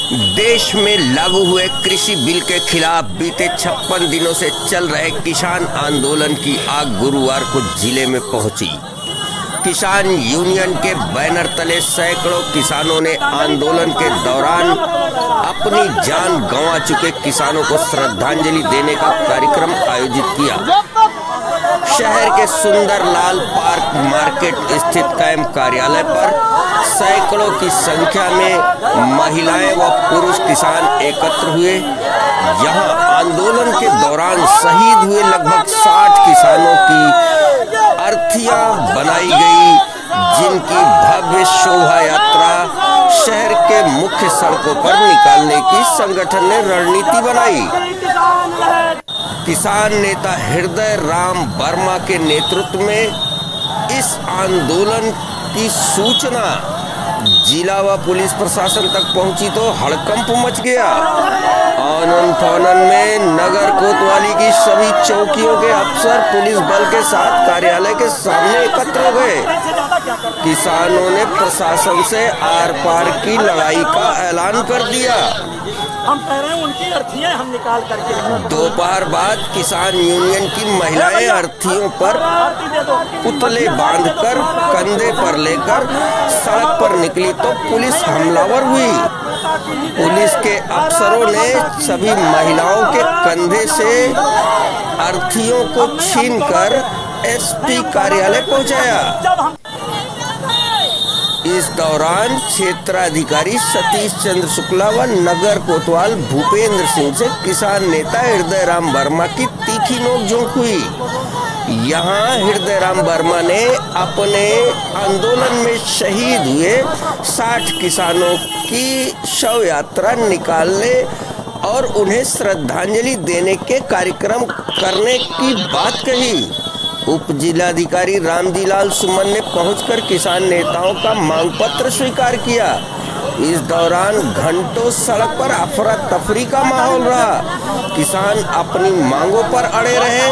देश में लागू हुए कृषि बिल के खिलाफ बीते 56 दिनों से चल रहे किसान आंदोलन की आग गुरुवार को जिले में पहुंची। किसान यूनियन के बैनर तले सैकड़ों किसानों ने आंदोलन के दौरान अपनी जान गंवा चुके किसानों को श्रद्धांजलि देने का कार्यक्रम आयोजित किया। शहर के सुंदरलाल पार्क मार्केट स्थित कैंप कार्यालय पर सैकड़ों की संख्या में महिलाएं व पुरुष किसान एकत्र हुए। यहां आंदोलन के दौरान शहीद हुए लगभग 60 किसानों की अर्थियां बनाई गई, जिनकी भव्य शोभा यात्रा शहर के मुख्य सड़कों पर निकालने की संगठन ने रणनीति बनाई। किसान नेता हृदय राम वर्मा के नेतृत्व में इस आंदोलन की सूचना जिला व पुलिस प्रशासन तक पहुंची तो हड़कंप मच गया। आनन फानन में नगर कोतवाली की सभी चौकियों के अफसर पुलिस बल के साथ कार्यालय के सामने एकत्र हो गए। किसानों ने प्रशासन से आर पार की लड़ाई का ऐलान कर दिया। हम कह रहे हैं उनकी अर्थियां हम निकाल करके। दोपहर बाद किसान यूनियन की महिलाएं अर्थियों पर पुतले बांधकर कंधे पर लेकर सड़क पर निकली तो पुलिस हमलावर हुई। पुलिस के अफसरों ने सभी महिलाओं के कंधे से अर्थियों को छीनकर एसपी कार्यालय पहुंचाया। इस दौरान क्षेत्राधिकारी सतीश चंद्र शुक्ला व नगर कोतवाल भूपेंद्र सिंह से किसान नेता हृदय राम वर्मा की तीखी नोकझोंक हुई। यहाँ हृदय राम वर्मा ने अपने आंदोलन में शहीद हुए 60 किसानों की शव यात्रा निकालने और उन्हें श्रद्धांजलि देने के कार्यक्रम करने की बात कही। उप जिलाधिकारी रामजीलाल सुमन ने पहुंचकर किसान नेताओं का मांग पत्र स्वीकार किया। इस दौरान घंटों सड़क पर अफरा तफरी का माहौल रहा। किसान अपनी मांगों पर अड़े रहे।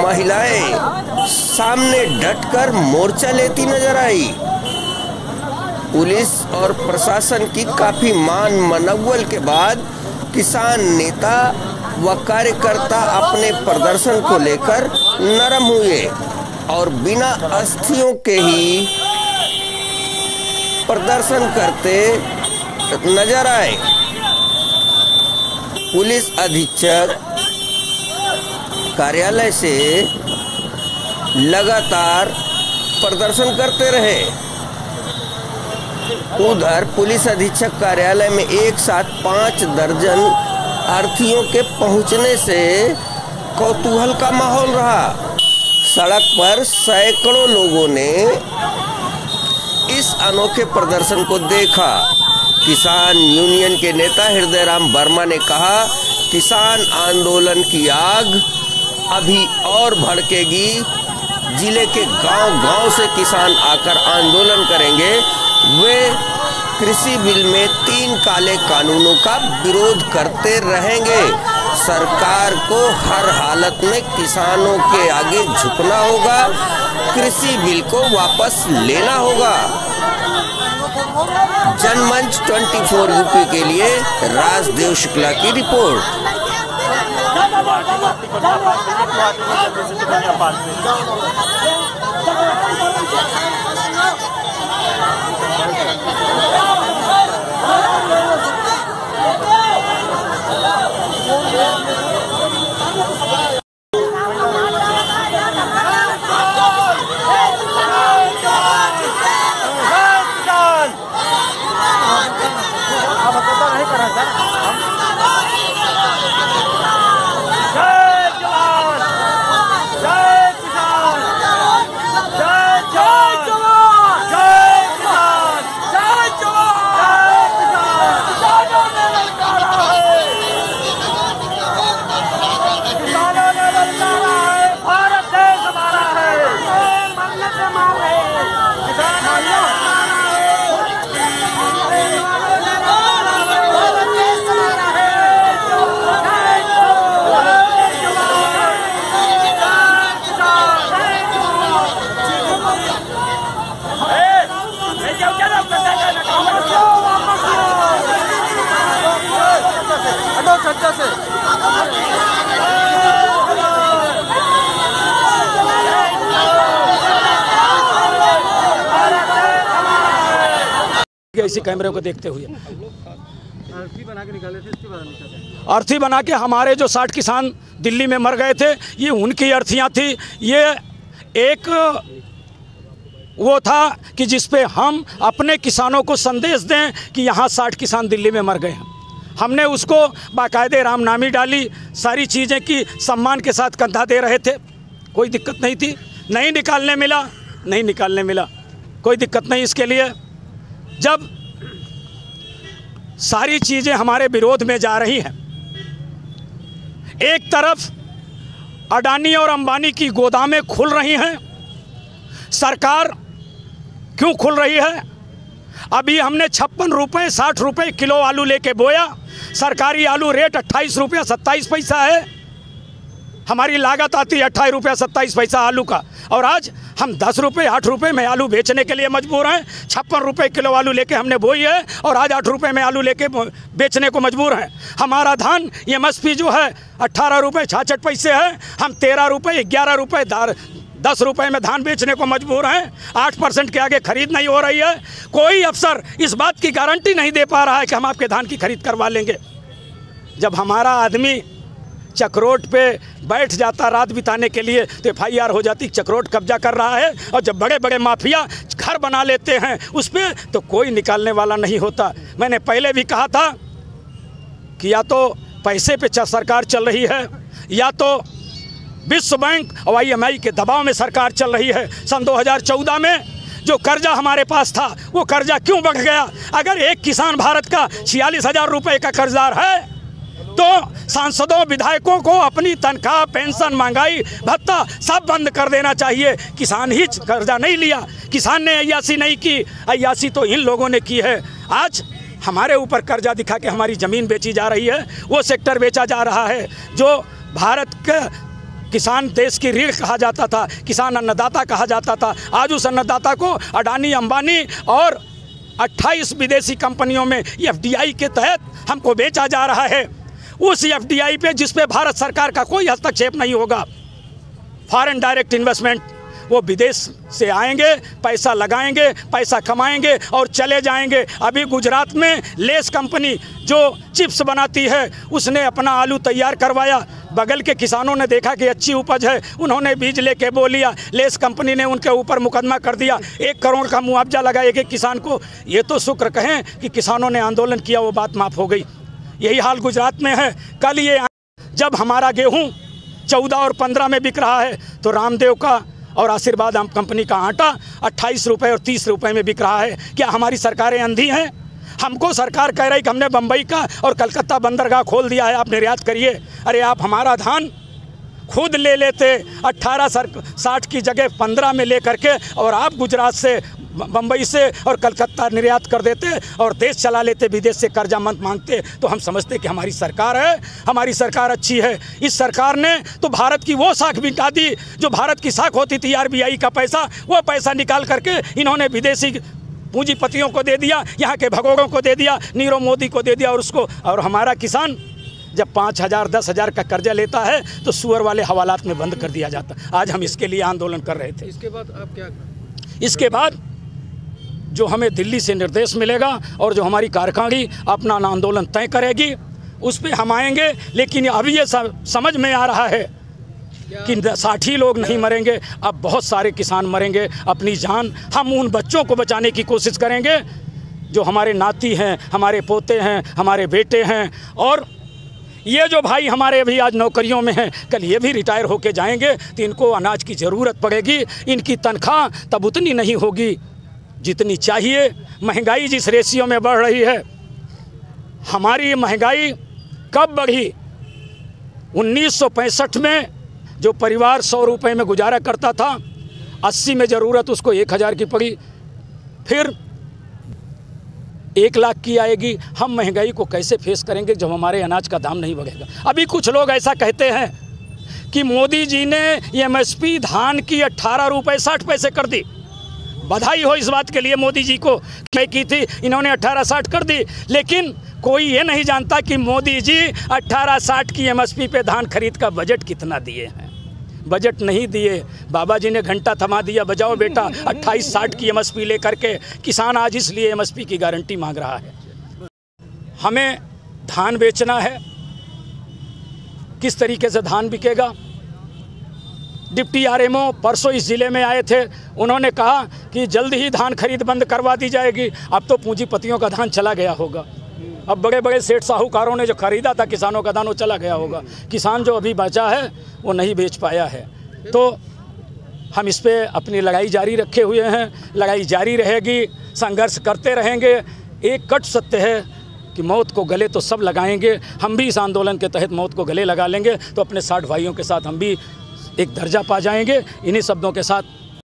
महिलाएं सामने डटकर मोर्चा लेती नजर आई। पुलिस और प्रशासन की काफी मान मनव्वल के बाद किसान नेता व कार्यकर्ता अपने प्रदर्शन को लेकर नरम हुए और बिना अस्थियों के ही प्रदर्शन करते नजर आए। पुलिस अधीक्षक कार्यालय से लगातार प्रदर्शन करते रहे। उधर पुलिस अधीक्षक कार्यालय में एक साथ 5 दर्जन अर्थियों के पहुंचने से कौतूहल का माहौल रहा। सड़क पर सैकड़ों लोगों ने इस अनोखे प्रदर्शन को देखा। किसान यूनियन के नेता हृदय राम वर्मा ने कहा, किसान आंदोलन की आग अभी और भड़केगी। जिले के गांव-गांव से किसान आकर आंदोलन करेंगे। वे कृषि बिल में 3 काले कानूनों का विरोध करते रहेंगे। सरकार को हर हालत में किसानों के आगे झुकना होगा। कृषि बिल को वापस लेना होगा। जनमंच 24 यूपी के लिए राजदेव शुक्ला की रिपोर्ट। सज्जा से इसी कैमरे को देखते हुए अर्थी बना के निकाले थे, इसके बाद नहीं चाहते। अर्थी बना के हमारे जो 60 किसान दिल्ली में मर गए थे, ये उनकी अर्थियां थी। ये एक वो था कि जिस पे हम अपने किसानों को संदेश दें कि यहाँ 60 किसान दिल्ली में मर गए हैं। हमने उसको बाकायदे रामनामी डाली, सारी चीज़ें की, सम्मान के साथ कंधा दे रहे थे, कोई दिक्कत नहीं थी। नहीं निकालने मिला, कोई दिक्कत नहीं इसके लिए। जब सारी चीज़ें हमारे विरोध में जा रही हैं, एक तरफ अडानी और अंबानी की गोदामें खुल रही हैं, सरकार क्यों खुल रही है? अभी हमने 56 रुपये 60 रुपये किलो आलू लेके बोया, सरकारी आलू रेट 28 रुपया 27 पैसा है, हमारी लागत आती है 28 रुपया 27 पैसा आलू का, और आज हम 10 रुपये 8 रुपये में आलू बेचने के लिए मजबूर हैं। 56 रुपये किलो आलू लेके हमने बोई है और आज 8 रुपये में आलू लेके बेचने को मजबूर हैं। हमारा धान MSP जो है 18 रुपये 66 पैसे है, हम 13 रुपये 11 रुपये 10 रुपये में धान बेचने को मजबूर हैं। 8% के आगे खरीद नहीं हो रही है। कोई अफसर इस बात की गारंटी नहीं दे पा रहा है कि हम आपके धान की खरीद करवा लेंगे। जब हमारा आदमी चक्रोट पे बैठ जाता रात बिताने के लिए तो FIR हो जाती, चक्रोट कब्जा कर रहा है। और जब बड़े बड़े माफिया घर बना लेते हैं उस पर, तो कोई निकालने वाला नहीं होता। मैंने पहले भी कहा था कि या तो पैसे पे सरकार चल रही है, या तो विश्व बैंक और IMI के दबाव में सरकार चल रही है। सन 2014 में जो कर्जा हमारे पास था, वो कर्जा क्यों बढ़ गया? अगर एक किसान भारत का 46,000 रुपये का कर्जदार है तो सांसदों विधायकों को अपनी तनख्वाह, पेंशन, महंगाई भत्ता सब बंद कर देना चाहिए। किसान ही कर्जा नहीं लिया, किसान ने अय्यासी नहीं की, अय्यासी तो इन लोगों ने की है। आज हमारे ऊपर कर्जा दिखा के हमारी ज़मीन बेची जा रही है, वो सेक्टर बेचा जा रहा है जो भारत के किसान देश की रीढ़ कहा जाता था, किसान अन्नदाता कहा जाता था। आज उस अन्नदाता को अडानी, अंबानी और 28 विदेशी कंपनियों में FDI के तहत हमको बेचा जा रहा है। उस FDI पे जिस पे भारत सरकार का कोई हस्तक्षेप नहीं होगा। फॉरेन डायरेक्ट इन्वेस्टमेंट, वो विदेश से आएंगे, पैसा लगाएंगे, पैसा कमाएंगे और चले जाएंगे। अभी गुजरात में लेस कंपनी जो चिप्स बनाती है, उसने अपना आलू तैयार करवाया। बगल के किसानों ने देखा कि अच्छी उपज है, उन्होंने बीज लेके बो लिया। लेस कंपनी ने उनके ऊपर मुकदमा कर दिया, 1 करोड़ का मुआवजा लगा एक किसान को। ये तो शुक्र कहें कि किसानों ने आंदोलन किया, वो बात माफ़ हो गई। यही हाल गुजरात में है। कल ये जब हमारा गेहूं 14 और 15 में बिक रहा है, तो रामदेव का और आशीर्वाद कंपनी का आटा 28 रुपये और 30 रुपये में बिक रहा है। क्या हमारी सरकारें अंधी हैं? हमको सरकार कह रही है कि हमने बम्बई का और कलकत्ता बंदरगाह खोल दिया है, आप निर्यात करिए। अरे आप हमारा धान खुद ले लेते 1860 की जगह 15 में ले करके, और आप गुजरात से, बम्बई से और कलकत्ता निर्यात कर देते और देश चला लेते, विदेश से कर्जा मत मांगते, तो हम समझते कि हमारी सरकार है, हमारी सरकार अच्छी है। इस सरकार ने तो भारत की वो साख मिटा दी जो भारत की साख होती थी, RBI का पैसा, वो पैसा निकाल करके इन्होंने विदेशी पूंजीपतियों को दे दिया, यहाँ के भगोड़ों को दे दिया, नीरव मोदी को दे दिया। और उसको, और हमारा किसान जब 5,000 10,000 का कर्जा लेता है तो सुअर वाले हवालात में बंद कर दिया जाता। आज हम इसके लिए आंदोलन कर रहे थे। इसके बाद आप क्या? इसके बाद जो हमें दिल्ली से निर्देश मिलेगा और जो हमारी कार्यकारिणी अपना आंदोलन तय करेगी, उस पर हम आएंगे। लेकिन अभी ये समझ में आ रहा है कि 60 लोग नहीं मरेंगे, अब बहुत सारे किसान मरेंगे अपनी जान। हम उन बच्चों को बचाने की कोशिश करेंगे जो हमारे नाती हैं, हमारे पोते हैं, हमारे बेटे हैं। और ये जो भाई हमारे भी आज नौकरियों में हैं, कल ये भी रिटायर होके जाएंगे तो इनको अनाज की ज़रूरत पड़ेगी। इनकी तनख्वाह तब उतनी नहीं होगी जितनी चाहिए। महंगाई जिस रेशियो में बढ़ रही है, हमारी महंगाई कब बढ़ी? 1965 में जो परिवार 100 रुपये में गुजारा करता था, 80 में ज़रूरत उसको 1,000 की पड़ी, फिर 1 लाख की आएगी। हम महंगाई को कैसे फेस करेंगे जब हमारे अनाज का दाम नहीं बढ़ेगा? अभी कुछ लोग ऐसा कहते हैं कि मोदी जी ने MSP धान की 18 रुपये 60 पैसे कर दी। बधाई हो इस बात के लिए मोदी जी को, मैं की थी, इन्होंने 18-60 कर दी। लेकिन कोई ये नहीं जानता कि मोदी जी 1860 की एमएसपी पे धान खरीद का बजट कितना दिए हैं। बजट नहीं दिए, बाबा जी ने घंटा थमा दिया, बजाओ बेटा 2860 की एमएसपी लेकर के। किसान आज इसलिए एमएसपी की गारंटी मांग रहा है। हमें धान बेचना है, किस तरीके से धान बिकेगा। डिप्टी आरएमओ परसों इस ज़िले में आए थे, उन्होंने कहा कि जल्द ही धान खरीद बंद करवा दी जाएगी। अब तो पूंजीपतियों का धान चला गया होगा, अब बड़े बड़े सेठ साहूकारों ने जो खरीदा था किसानों का धान वो चला गया होगा। किसान जो अभी बचा है वो नहीं बेच पाया है। तो हम इस पे अपनी लड़ाई जारी रखे हुए हैं, लड़ाई जारी रहेगी, संघर्ष करते रहेंगे। एक कट सत्य है कि मौत को गले तो सब लगाएंगे। हम भी इस आंदोलन के तहत मौत को गले लगा लेंगे तो अपने 60 भाइयों के साथ हम भी एक दर्जा पा जाएंगे। इन्हीं शब्दों के साथ